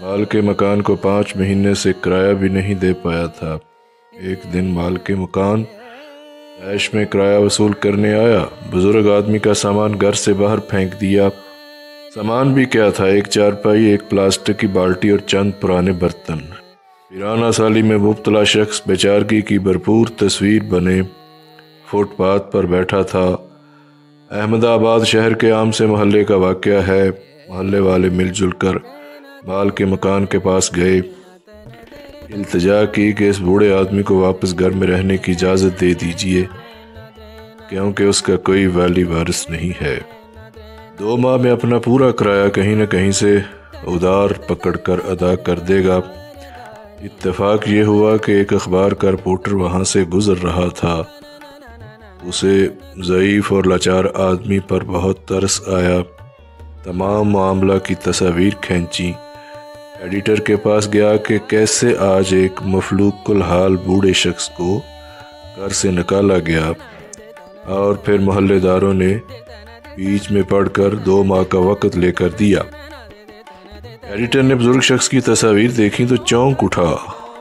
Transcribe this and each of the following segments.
مالک مکان کو 5 مہینے سے کرایہ بھی نہیں دے پایا تھا۔ ایک دن مالک مکان عیش میں کرایہ وصول کرنے آیا۔ بزرگ آدمی کا سامان گھر سے باہر پھینک دیا۔ سامان بھی کیا تھا؟ ایک چارپائی، ایک پلاسٹک کی بالٹی اور چند پرانے برتن۔ ویرانہ سالی میں مبتلا شخص بیچارگی کی بھرپور تصویر بنے فٹ پاتھ پر بیٹھا تھا۔ احمد آباد شہر کے عام سے محلے کا واقعہ ہے۔ محلے والے مل جل کر مالک کے مکان کے پاس گئے، التجا کی کہ اس بوڑھے آدمی کو واپس گھر میں رہنے کی اجازت دے دیجیے، کیونکہ اس کا کوئی والی وارث نہیں ہے۔ 2 ماہ میں اپنا پورا کرایہ کہیں نہ کہیں سے ادھار پکڑ کر ادا کر دے گا۔ اتفاق یہ ہوا کہ ایک اخبار کا رپورٹر وہاں سے گزر رہا تھا۔ اسے ضعیف اور لاچار آدمی پر بہت ترس آیا۔ تمام معاملہ کی تصاویر کھینچی۔ ایڈیٹر کے پاس گیا کہ کیسے آج ایک مفلوک الحال بوڑھے شخص کو گھر سے نکالا گیا، اور پھر محلے داروں نے بیچ میں پڑھ کر 2 ماہ کا وقت لے کر دیا۔ ایڈیٹر نے بزرگ شخص کی تصاویر دیکھی تو چونک اٹھا۔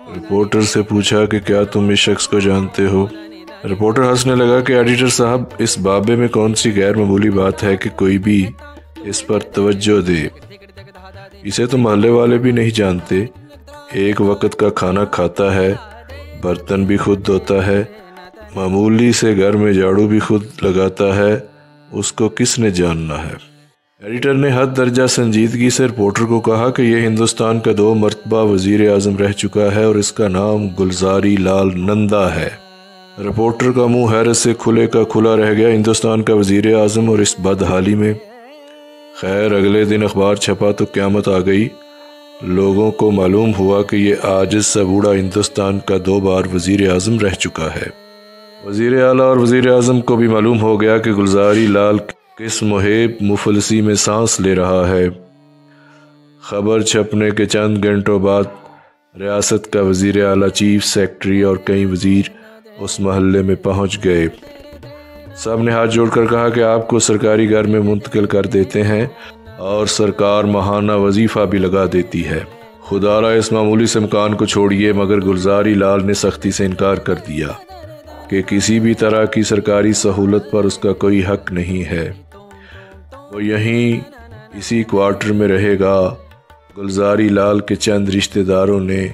رپورٹر سے پوچھا کہ کیا تم اس شخص کو جانتے ہو؟ رپورٹر ہنسنے لگا کہ ایڈیٹر صاحب، اس بابے میں کون سی غیر معمولی بات ہے کہ کوئی بھی اس پر توجہ دے؟ اسے تو محلے والے بھی نہیں جانتے۔ ایک وقت کا کھانا کھاتا ہے، برتن بھی خود دھوتا ہے، معمولی سے گھر میں جھاڑو بھی خود لگاتا ہے، اس کو کس نے جاننا ہے؟ ایڈیٹر نے حد درجہ سنجیدگی سے رپورٹر کو کہا کہ یہ ہندوستان کا 2 مرتبہ وزیر اعظم رہ چکا ہے اور اس کا نام گلزاری لال نندا ہے۔ رپورٹر کا منہ حیرت سے کھلے کا کھلا رہ گیا۔ ہندوستان کا وزیر اعظم اور اس بدحالی میں! خیر، اگلے دن اخبار چھپا تو قیامت آ گئی۔ لوگوں کو معلوم ہوا کہ یہ عاجز سا بوڑھا ہندوستان کا 2 بار وزیر اعظم رہ چکا ہے۔ وزیر اعلیٰ اور وزیر اعظم کو بھی معلوم ہو گیا کہ گلزاری لال کس محیط مفلسی میں سانس لے رہا ہے۔ خبر چھپنے کے چند گھنٹوں بعد ریاست کا وزیر اعلیٰ، چیف سیکرٹری اور کئی وزیر اس محلے میں پہنچ گئے۔ سب نے ہاتھ جوڑ کر کہا کہ آپ کو سرکاری گھر میں منتقل کر دیتے ہیں اور سرکار ماہانہ وظیفہ بھی لگا دیتی ہے۔ خدا را اس معمولی سے مکان کو چھوڑیے، مگر گلزاری لال نے سختی سے انکار کر دیا کہ کسی بھی طرح کی سرکاری سہولت پر اس کا کوئی حق نہیں ہے۔ وہ یہیں اسی کوارٹر میں رہے گا۔ گلزاری لال کے چند رشتہ داروں نے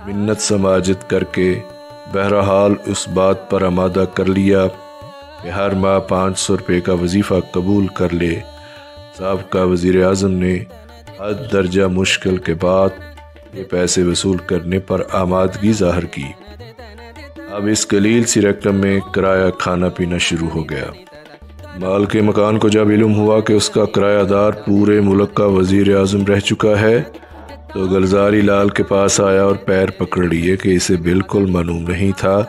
منت سماجت کر کے بہرحال اس بات پر آمادہ کر لیا کہ ہر ماہ 500 روپے کا وظیفہ قبول کر لے۔ سابقہ وزیر اعظم نے حد درجہ مشکل کے بعد یہ پیسے وصول کرنے پر آمادگی ظاہر کی۔ اب اس قلیل سی رقم میں کرایہ کھانا پینا شروع ہو گیا۔ مالک مکان کو جب علم ہوا کہ اس کا کرایہ دار پورے ملک کا وزیر اعظم رہ چکا ہے تو گلزاری لال کے پاس آیا اور پیر پکڑ لیے کہ اسے بالکل معلوم نہیں تھا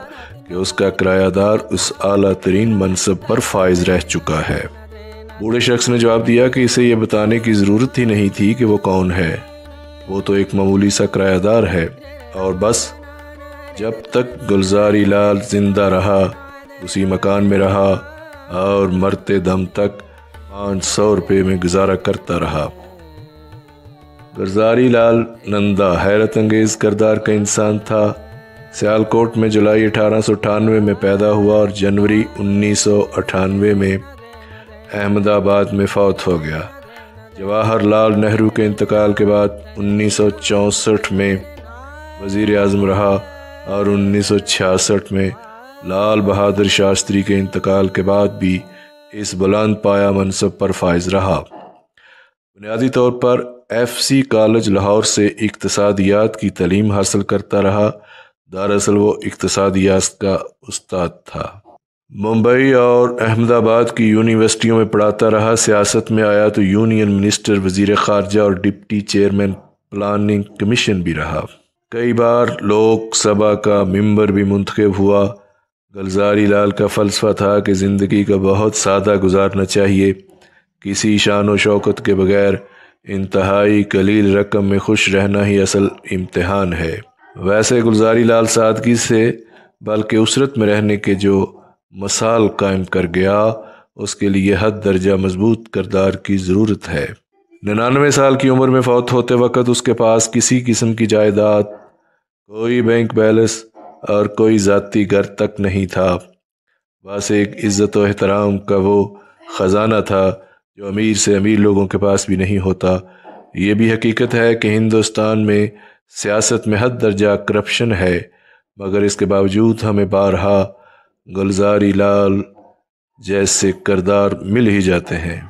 کہ اس کا کرایہ دار اس اعلیٰ ترین منصب پر فائز رہ چکا ہے۔ بوڑھے شخص نے جواب دیا کہ اسے یہ بتانے کی ضرورت ہی نہیں تھی کہ وہ کون ہے، وہ تو ایک معمولی سا کرایہ دار ہے، اور بس جب تک گلزاری لال زندہ رہا اسی مکان میں رہا اور مرتے دم تک 500 روپے میں گزارا کرتا رہا۔ گلزاری لال نندا حیرت انگیز کردار کا انسان تھا۔ سیالکوٹ میں جولائی 1898 میں پیدا ہوا اور جنوری 1998 میں احمد آباد میں فوت ہو گیا۔ جواہر لال نہرو کے انتقال کے بعد 1964 میں وزیر اعظم رہا اور 1966 میں لال بہادر شاستری کے انتقال کے بعد بھی اس بلند پایہ منصب پر فائز رہا۔ بنیادی طور پر ایف سی کالج لاہور سے اقتصادیات کی تعلیم حاصل کرتا رہا۔ دراصل وہ اقتصادیات کا استاد تھا۔ ممبئی اور احمد آباد کی یونیورسٹیوں میں پڑھاتا رہا۔ سیاست میں آیا تو یونین منسٹر، وزیر خارجہ اور ڈپٹی چیئرمین پلاننگ کمیشن بھی رہا۔ کئی بار لوک سبھا کا ممبر بھی منتخب ہوا۔ گلزاری لال کا فلسفہ تھا کہ زندگی کا بہت سادہ گزارنا چاہیے، کسی شان و شوکت کے بغیر انتہائی قلیل رقم میں خوش رہنا ہی اصل امتحان ہے۔ ویسے گلزاری لال سادگی سے بلکہ اسرت میں رہنے کے جو مثال قائم کر گیا اس کے لیے حد درجہ مضبوط کردار کی ضرورت ہے۔ 99 سال کی عمر میں فوت ہوتے وقت اس کے پاس کسی قسم کی جائیداد، کوئی بینک بیلنس اور کوئی ذاتی گھر تک نہیں تھا، بس ایک عزت و احترام کا وہ خزانہ تھا جو امیر سے امیر لوگوں کے پاس بھی نہیں ہوتا۔ یہ بھی حقیقت ہے کہ ہندوستان میں سیاست میں حد درجہ کرپشن ہے، مگر اس کے باوجود ہمیں بارہا گلزاری لال جیسے کردار مل ہی جاتے ہیں۔